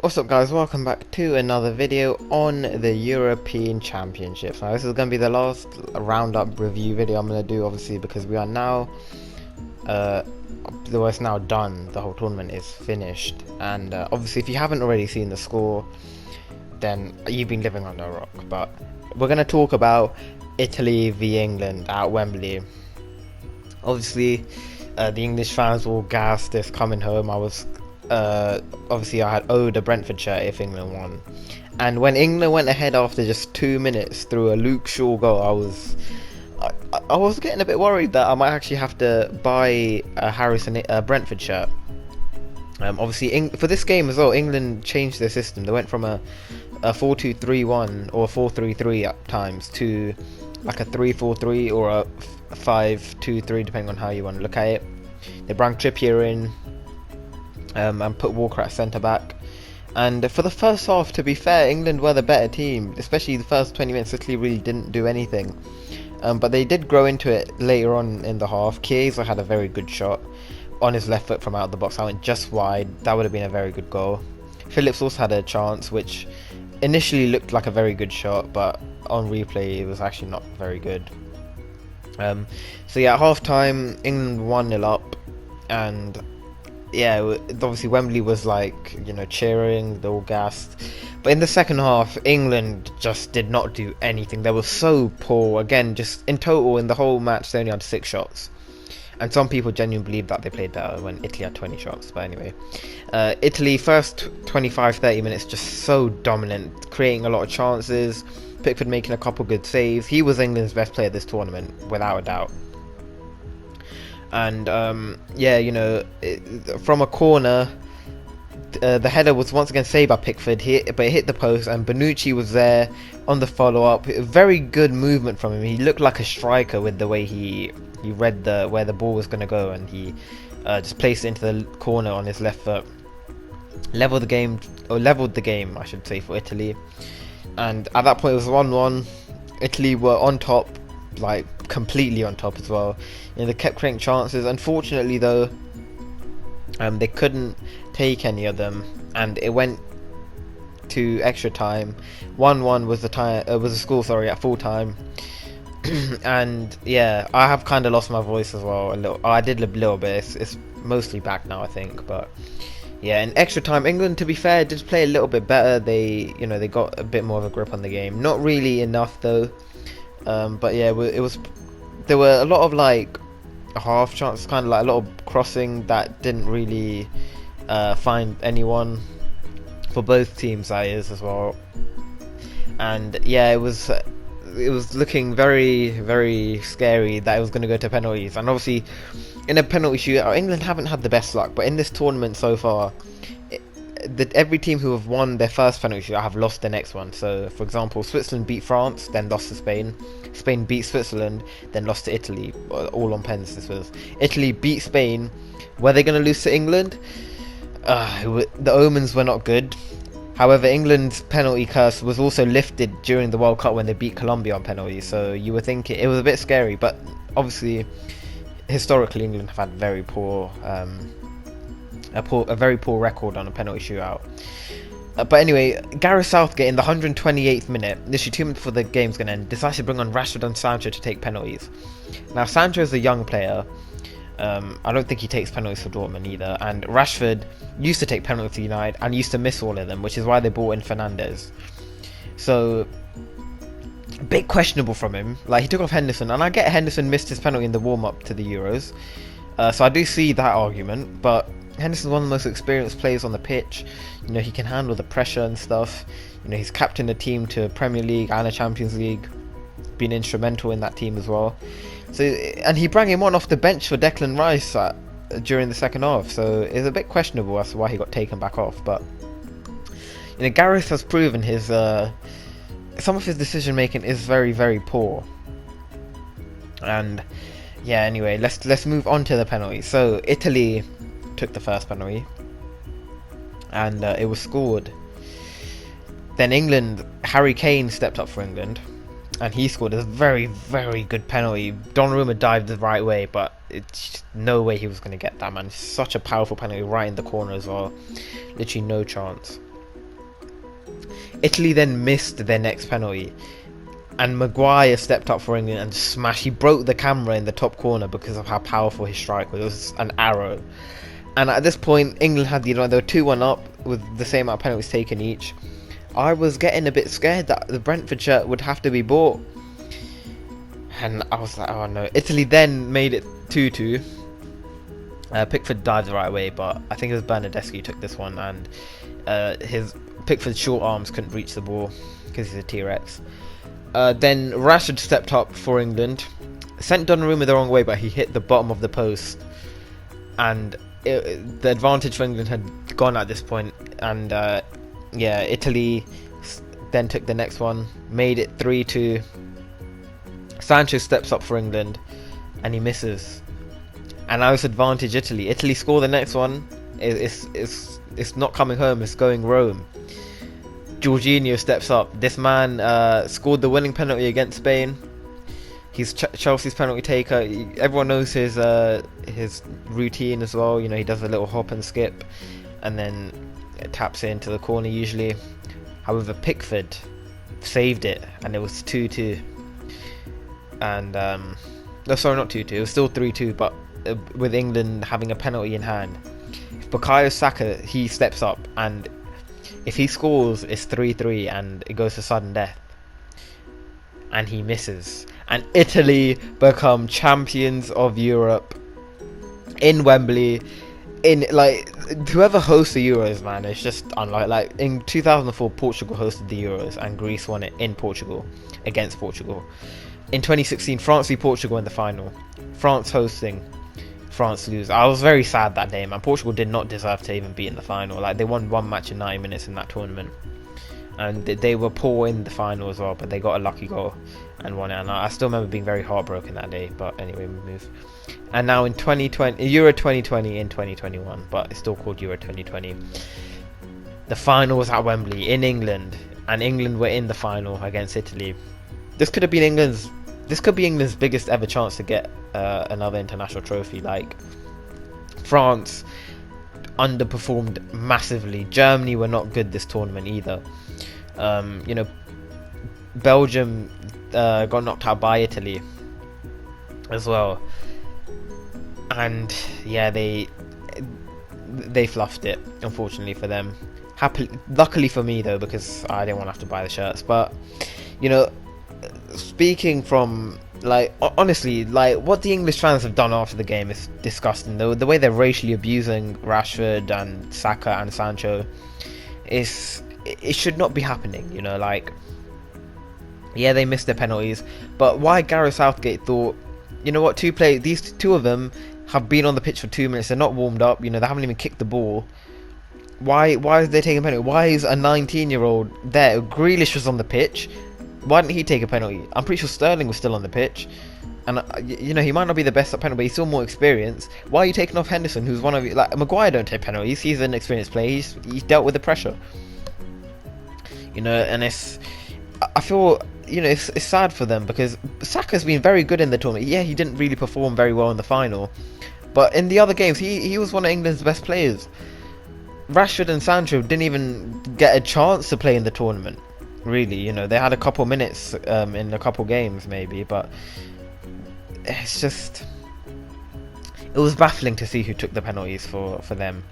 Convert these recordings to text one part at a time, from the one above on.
What's up guys, welcome back to another video on the European Championships. Now this is going to be the last roundup review video I'm going to do, obviously, because we are now, it's now done, the whole tournament is finished. And obviously if you haven't already seen the score, then you've been living under a rock. But we're going to talk about Italy v England at Wembley. Obviously the English fans were all gassed this coming home. Obviously I had owed a Brentford shirt if England won, and when England went ahead after just 2 minutes through a Luke Shaw goal, I was getting a bit worried that I might actually have to buy a Brentford shirt. Obviously for this game as well, England changed their system. They went from a 4-2-3-1 or 4-3-3 at times to like a 3-4-3 or a 5-2-3, depending on how you want to look at it. They brought Trippier in and put Walker at centre back. And for the first half, to be fair, England were the better team, especially the first 20 minutes. Italy really didn't do anything, but they did grow into it later on in the half. Chiesa had a very good shot on his left foot from out of the box. I went just wide. That would have been a very good goal. Phillips also had a chance which initially looked like a very good shot, but on replay it was actually not very good. So yeah, at half time England 1-0 up, and yeah, obviously Wembley was like, cheering, they were all gassed. But in the second half, England just did not do anything. They were so poor. Again, just in total, in the whole match, they only had 6 shots. And some people genuinely believe that they played better when Italy had 20 shots. But anyway, Italy, first 25-30 minutes, just so dominant, creating a lot of chances. Pickford making a couple good saves. He was England's best player this tournament, without a doubt. And yeah, from a corner, the header was once again saved by Pickford, but it hit the post, and Bonucci was there on the follow-up. Very good movement from him. He looked like a striker with the way he read where the ball was going to go, and he just placed it into the corner on his left foot. Leveled the game, I should say, for Italy. And at that point it was 1-1. Italy were on top, like completely on top as well. They kept creating chances. Unfortunately though, they couldn't take any of them, and it went to extra time. 1-1 was the score, sorry, at full time. And yeah, I have kind of lost my voice as well a little. I did a little bit. It's mostly back now, I think. But yeah, in extra time, England, to be fair, did play a little bit better. They got a bit more of a grip on the game. Not really enough though. But yeah, there were a lot of like half chances, kind of like a lot of crossing that didn't really find anyone for both teams, that is, as well. And yeah, it was looking very, very scary that it was going to go to penalties. And obviously in a penalty shootout, England haven't had the best luck, but in this tournament so far, every team who have won their first penalty shootout have lost their next one. So for example, Switzerland beat France, then lost to Spain. Spain beat Switzerland, then lost to Italy, all on pens. This was Italy beat Spain. Were they going to lose to England? The omens were not good. However, England's penalty curse was also lifted during the World Cup when they beat Colombia on penalties, so you were thinking it was a bit scary. But obviously, historically, England have had a very poor record on a penalty shootout. But anyway, Gareth Southgate in the 128th minute, literally 2 minutes before the game's going to end, decides to bring on Rashford and Sancho to take penalties. Now, Sancho is a young player. I don't think he takes penalties for Dortmund either. And Rashford used to take penalties for United and used to miss all of them, which is why they brought in Fernandes. So, a bit questionable from him. Like, he took off Henderson, and I get Henderson missed his penalty in the warm-up to the Euros. So I do see that argument, but Henderson's one of the most experienced players on the pitch. He can handle the pressure and stuff. He's captained a team to Premier League and a Champions League, been instrumental in that team as well. So, and he brought him on off the bench for Declan Rice during the second half. So it's a bit questionable as to why he got taken back off. But Gareth has proven his some of his decision making is very, very poor. And yeah, anyway, let's move on to the penalty. So Italy took the first penalty, and it was scored. Then England, Harry Kane stepped up for England, and he scored a very, very good penalty. Donnarumma dived the right way, but it's no way he was going to get that, man. Such a powerful penalty right in the corner as well. Literally no chance. Italy then missed their next penalty, and Maguire stepped up for England and smashed. He broke the camera in the top corner because of how powerful his strike was. It was an arrow. And at this point, England had the advantage. They were 2-1 up with the same amount of penalties taken each. I was getting a bit scared that the Brentford shirt would have to be bought. And I was like, oh no. Italy then made it 2-2. Pickford dived the right way, but I think it was Bernardeschi who took this one. And Pickford's short arms couldn't reach the ball because he's a T-Rex. Then Rashford stepped up for England. Sent Donnarumma the wrong way, but he hit the bottom of the post. And the advantage for England had gone at this point, and Italy then took the next one, made it 3-2. Sancho steps up for England, and he misses, and now it's advantage Italy. Italy score the next one. It's not coming home. It's going Rome. Jorginho steps up. This man scored the winning penalty against Spain. He's Chelsea's penalty taker. Everyone knows his routine as well. You know, he does a little hop and skip, and then taps it into the corner usually. However, Pickford saved it, and it was 2-2. And no, sorry, not 2-2. It was still 3-2, but with England having a penalty in hand. If Bukayo Saka, he steps up, and if he scores, it's 3-3, and it goes to sudden death. And he misses, and Italy become champions of Europe in Wembley. In whoever hosts the Euros, man, it's just unlike. Like in 2004, Portugal hosted the Euros, and Greece won it in Portugal against Portugal. In 2016, France beat Portugal in the final. France hosting, France lose. I was very sad that day, man. Portugal did not deserve to even be in the final. Like, they won one match in 90 minutes in that tournament, and they were poor in the final as well, but they got a lucky goal and won it. And I still remember being very heartbroken that day, but anyway, we move. And now in 2020, Euro 2020 in 2021, but it's still called Euro 2020. The final was at Wembley in England, and England were in the final against Italy. This could be England's biggest ever chance to get another international trophy. Like, France underperformed massively. Germany were not good this tournament either. Belgium got knocked out by Italy as well, and yeah, they fluffed it, unfortunately for them. Luckily for me though, because I didn't want to have to buy the shirts. But speaking from honestly, what the English fans have done after the game is disgusting. The way they're racially abusing Rashford and Saka and Sancho it should not be happening. Yeah, they missed their penalties, but why Gareth Southgate thought, you know what, these two of them have been on the pitch for 2 minutes, they're not warmed up, they haven't even kicked the ball. Why is they taking a penalty? Why is a 19-year-old there? Grealish was on the pitch. Why didn't he take a penalty? I'm pretty sure Sterling was still on the pitch, and he might not be the best at penalty, but he's still more experienced. Why are you taking off Henderson, who's one of you? Maguire don't take penalties. He's an experienced player. He's dealt with the pressure. And I feel it's sad for them, because Saka's been very good in the tournament. Yeah, he didn't really perform very well in the final, but in the other games he was one of England's best players. Rashford and Sancho didn't even get a chance to play in the tournament, really. They had a couple minutes in a couple games maybe, but it was baffling to see who took the penalties for them.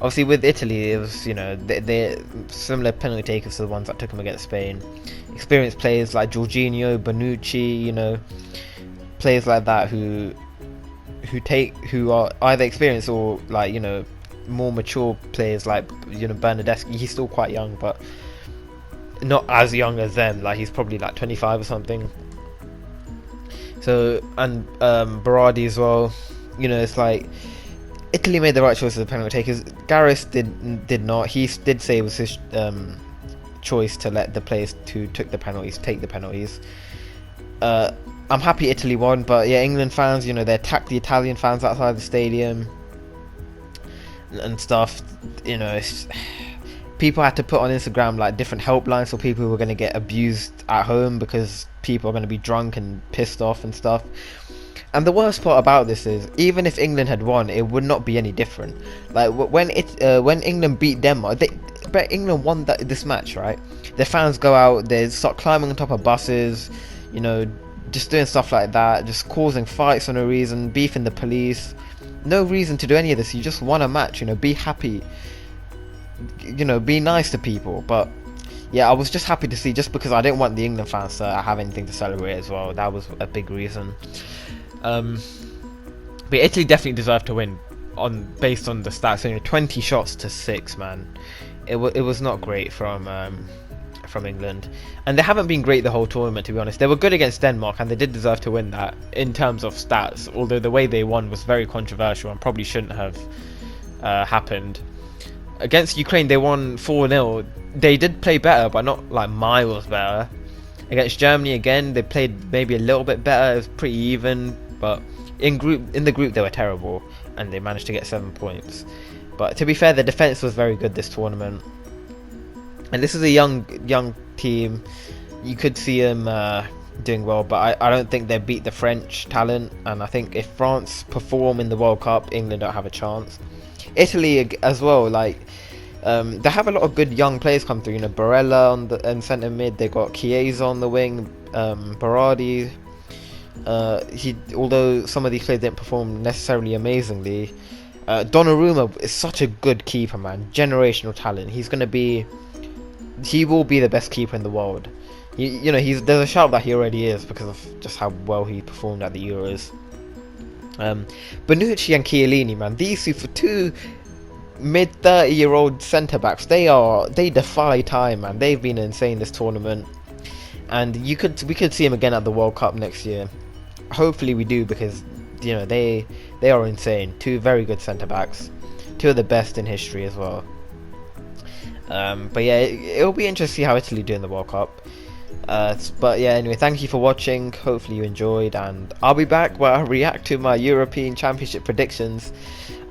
Obviously with Italy, it was they're similar penalty takers to the ones that took them against Spain. Experienced players like Jorginho, Bonucci, players like that who are either experienced or more mature players like Bernardeschi. He's still quite young, but not as young as them. He's probably 25 or something. So, and Berardi as well. It's Italy made the right choice as the penalty takers. Gareth did not. He did say it was his choice to let the players who took the penalties take the penalties. I'm happy Italy won, but yeah, England fans, they attacked the Italian fans outside the stadium and stuff. People had to put on Instagram different helplines for people who are going to get abused at home, because people are going to be drunk and pissed off and stuff. And the worst part about this is, even if England had won, it would not be any different. When England beat Denmark, bet England won this match, right? Their fans go out, they start climbing on top of buses, you know, just doing stuff like that, just causing fights for no reason, beefing the police. No reason to do any of this. You just won a match, you know, be happy, you know, be nice to people. But yeah, I was just happy to see, just because I didn't want the England fans to have anything to celebrate as well. That was a big reason. But Italy definitely deserved to win based on the stats. You know, 20 shots to 6, man. It was not great from England, and they haven't been great the whole tournament, to be honest. They were good against Denmark, and they did deserve to win that in terms of stats. Although the way they won was very controversial and probably shouldn't have happened. Against Ukraine, they won 4-0. They did play better, but not like miles better. Against Germany, again, they played maybe a little bit better. It was pretty even, but in the group they were terrible, and they managed to get 7 points. But to be fair, the defense was very good this tournament, and this is a young team. You could see them doing well, but I don't think they beat the French talent. And I think if France perform in the World Cup, England don't have a chance. Italy as well, like they have a lot of good young players come through. You know, Barella in centre mid. They got Chiesa on the wing, Berardi. Although some of these players didn't perform necessarily amazingly. Donnarumma is such a good keeper, man. Generational talent. He will be the best keeper in the world. You know, there's a shout that he already is because of just how well he performed at the Euros. Bonucci and Chiellini, man, these two mid-30-year-old centre-backs, they defy time, man. They've been insane this tournament, and we could see them again at the World Cup next year. Hopefully we do, because you know they are insane. Two very good centre-backs, two of the best in history as well. But yeah, it'll be interesting to see how Italy do in the World Cup. But yeah, anyway, thank you for watching. Hopefully you enjoyed, and I'll be back where I react to my European Championship predictions.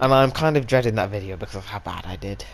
And I'm kind of dreading that video because of how bad I did.